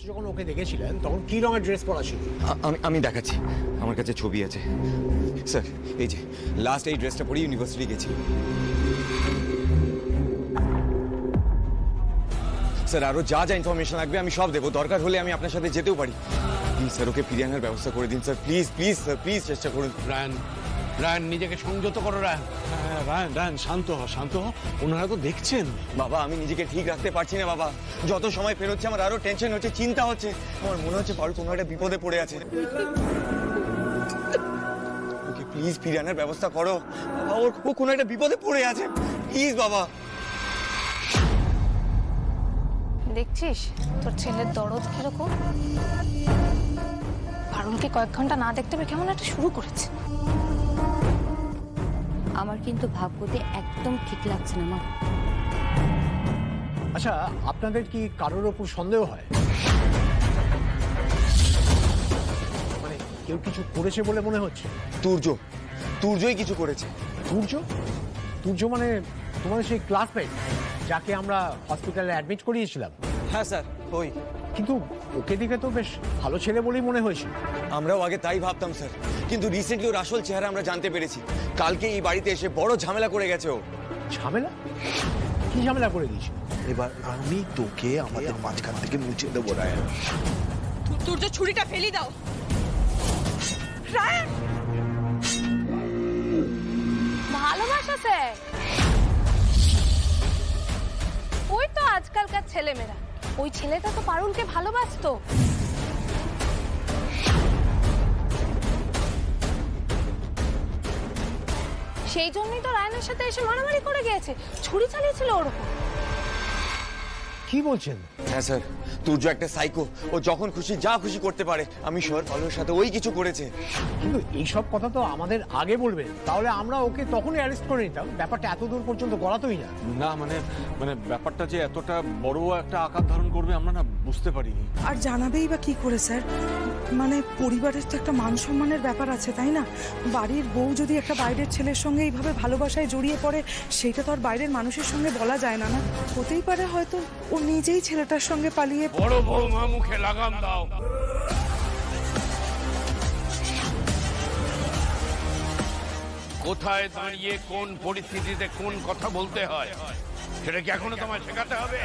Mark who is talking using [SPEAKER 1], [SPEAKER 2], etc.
[SPEAKER 1] যখন ওকে দেখেছিলেন তখন কি রঙের ড্রেস পরা ছিল?
[SPEAKER 2] আমি দেখাচ্ছি, আমার কাছে ছবি আছে স্যার। এই যে লাস্ট এই ড্রেসটা পরে ইউনিভার্সিটি গেছি স্যার। আরো যা যা ইনফরমেশন লাগবে আমি সব দেবো, দরকার হলে আমি আপনার সাথে যেতেও পারি। প্লিজ স্যার, ওকে ফিরিয়ে আনার ব্যবস্থা করে দিন sir, please please sir, please চেষ্টা করুন।
[SPEAKER 3] রায়ন, রায়ন নিজেকে সংযত করো রায়ন।
[SPEAKER 1] রায়ন রায়ন শান্ত হ, শান্ত হ, ওনারা তো দেখছেন।
[SPEAKER 2] বাবা আমি নিজেকে ঠিক রাখতে পারছি না বাবা, যত সময় পেরোচ্ছে আমার আরো টেনশন হচ্ছে, চিন্তা হচ্ছে। আমার মনে হচ্ছে পারুল কোনো একটা বিপদে পড়ে আছে। ওকে প্লিজ ফিরিয়ে আনার ব্যবস্থা করো বাবা, ও কোনো একটা বিপদে পড়ে আছে, প্লিজ বাবা।
[SPEAKER 4] দেখছিস তোর ছেলের দরদ কিরকম? পারুলকে কয়েক ঘন্টা না দেখতে পেয়ে কেমন একটা শুরু করেছে।
[SPEAKER 5] আমার কিন্তু ভাগ্যতে একদম ঠিক লাগছে না মা।
[SPEAKER 1] আচ্ছা, আপনাদের কি কারোর ওপর সন্দেহ হয়? মানে কেউ কিছু করেছে বলে মনে হচ্ছে?
[SPEAKER 2] তুর্যই কিছু করেছে।
[SPEAKER 1] তুর্য? তুর্য মানে তোমাদের সেই ক্লাসমেট যাকে আমরা হসপিটালে অ্যাডমিট করিয়েছিলাম?
[SPEAKER 2] হ্যাঁ স্যার, ওই।
[SPEAKER 1] কিন্তু ওকে দেখে তো বেশ ভালো ছেলে বলেই মনে হয়েছিল।
[SPEAKER 2] আমরাও আগে তাই ভাবতাম স্যার, কিন্তু রিসেন্টলি ওর আসল চেহারা আমরা জানতে পেরেছি। কালকে এই বাড়িতে এসে বড় ঝামেলা করে গেছে ও।
[SPEAKER 1] ঝামেলা? কি ঝামেলা করে দিয়েছিল?
[SPEAKER 6] এবার আমি তোকে আমাদের মাঝখান থেকে মুছে দেবো রায়ন।
[SPEAKER 7] তুর্য ছুরিটা ফেলি দাও। রায়ন,
[SPEAKER 4] ভালোবাসা স্যার, ওই তো আজকালকার ছেলেমেয়েরা। ওই ছেলেটা তো পারুলকে ভালোবাসতো। সেই জন্যই তো রায়নের সাথে এসে মারামারি করে গিয়েছে, ছুরি চালিয়েছিল ওর উপর।
[SPEAKER 1] কি বলছেন?
[SPEAKER 2] হ্যাঁ স্যার, তুর্য একটা সাইকো, ও যখন খুশি যা খুশি করতে পারে। আমি শহর পালুর সাথে ওই কিছু করেছে।
[SPEAKER 1] কিন্তু এইসব কথা তো আমাদের আগে বলবেন, তাহলে আমরা ওকে তখনই অ্যারেস্ট করে নিতাম। ব্যাপারটা এত দূর পর্যন্ত গড়াতোই না।
[SPEAKER 3] না মানে মানে ব্যাপারটা যে এতটা বড় একটা আকার ধারণ করবে আমরা না বুঝতে পারিনি।
[SPEAKER 7] আর জানাবেই বা কি করে স্যার? মানে পরিবারের তো একটা মান সম্মানের ব্যাপার আছে, তাই না? বাড়ির বউ যদি একটা বাইরের ছেলের সঙ্গে এইভাবে ভালোবাসায় জড়িয়ে পড়ে, সেটা তো আর বাইরের মানুষের সঙ্গে বলা যায় না। না হতেই পারে হয়তো ও নিজেই ছেলেটার সঙ্গে পালিয়ে।
[SPEAKER 3] বড় বৌমা মুখে লাগাম দাও। কোথায় দাঁড়িয়ে কোন পরিস্থিতিতে কোন কথা বলতে হয় সেটা কি এখনো তোমায় শেখাতে হবে?